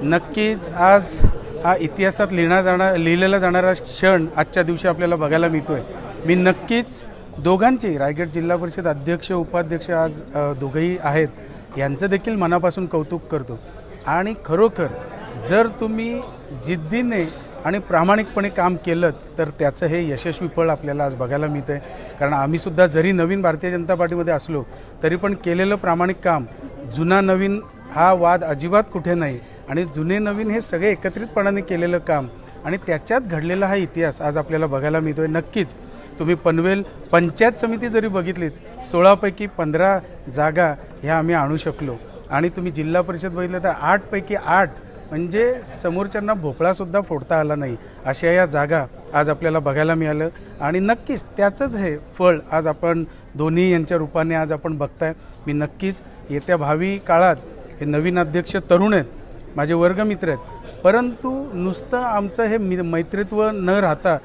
नक्कीच आज हा इतिहासात लिहिलेला जाणारा क्षण आजच्या दिवशी आपल्याला बघायला मिळतोय। मी नक्कीच दोघांची रायगड जिल्हा परिषद अध्यक्ष उपाध्यक्ष आज दोघेही आहेत यांचं देखील मनापासून कौतुक करतो। आणि खरोखर जर तुम्ही जिद्दीने आणि प्रामाणिकपणे काम केलं तर त्याचं हे यशस्वी फळ आपल्याला आज बघायला मिळतंय। कारण आम्ही सुद्धा जरी नवीन भारतीय जनता पार्टीमध्ये असलो तरी पण केलेलं प्रामाणिक काम, जुना नवीन हा वाद अजिबात कुठे नाही आणि जुने नवीन हे सगळे एकत्रितपणाने केलेलं काम आणि त्याच्यात घडलेला हा इतिहास आज आपल्याला बघायला मिळतोय। नक्कीच तुम्ही पनवेल पंचायत समिती जरी बघितलीत 16 पैकी 15 जागा ह्या आम्ही आणू शकलो आणि तुम्ही जिल्हा परिषद बघितलं तर 8 पैकी 8 म्हणजे समोरच्यांना भोपळासुद्धा फोडता आला नाही अशा या जागा आज आपल्याला बघायला मिळालं। आणि नक्कीच त्याचंच हे फळ आज आपण दोन्ही यांच्या रूपाने आज आपण बघताय। मी नक्कीच येत्या भावी काळात हे नवीन अध्यक्ष तरुण आहेत, माझे वर्गमित्र आहेत, परंतु नुसतं आमचं हे मैत्रीत्व न राहता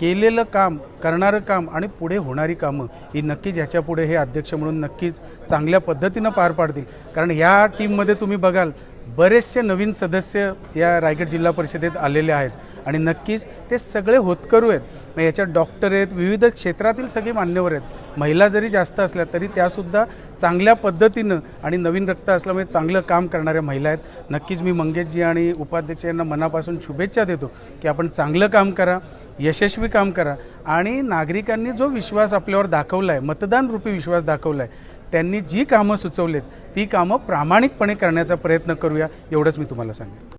केलेलं काम, करणारं काम आणि पुढे होणारी कामं ही नक्कीच ह्याच्यापुढे हे अध्यक्ष म्हणून नक्कीच चांगल्या पद्धतीनं पार पाडतील। कारण ह्या टीममध्ये तुम्ही बघाल बरेचसे नवीन सदस्य या रायगड जिल्हा परिषदेत आलेले आहेत आणि नक्कीच ते सगळे होतकरू आहेत। मग याच्यात डॉक्टर आहेत, विविध क्षेत्रातील सगळे मान्यवर आहेत, महिला जरी जास्त असल्या तरी त्यासुद्धा चांगल्या पद्धतीनं आणि नवीन रक्त असल्यामुळे चांगलं काम करणाऱ्या महिला आहेत। नक्कीच मी मंगेशजी आणि उपाध्यक्ष यांना मनापासून शुभेच्छा देतो की आपण चांगलं काम करा, यशस्वी काम करा आणि नागरिकांनी जो विश्वास आपल्यावर दाखवला आहे, मतदानरूपी विश्वास दाखवला आहे, त्यांनी जी कामं सुचवलेत ती कामं प्रामाणिकपणे करण्याचा प्रयत्न करूया, एवढंच मी तुम्हाला सांगेन।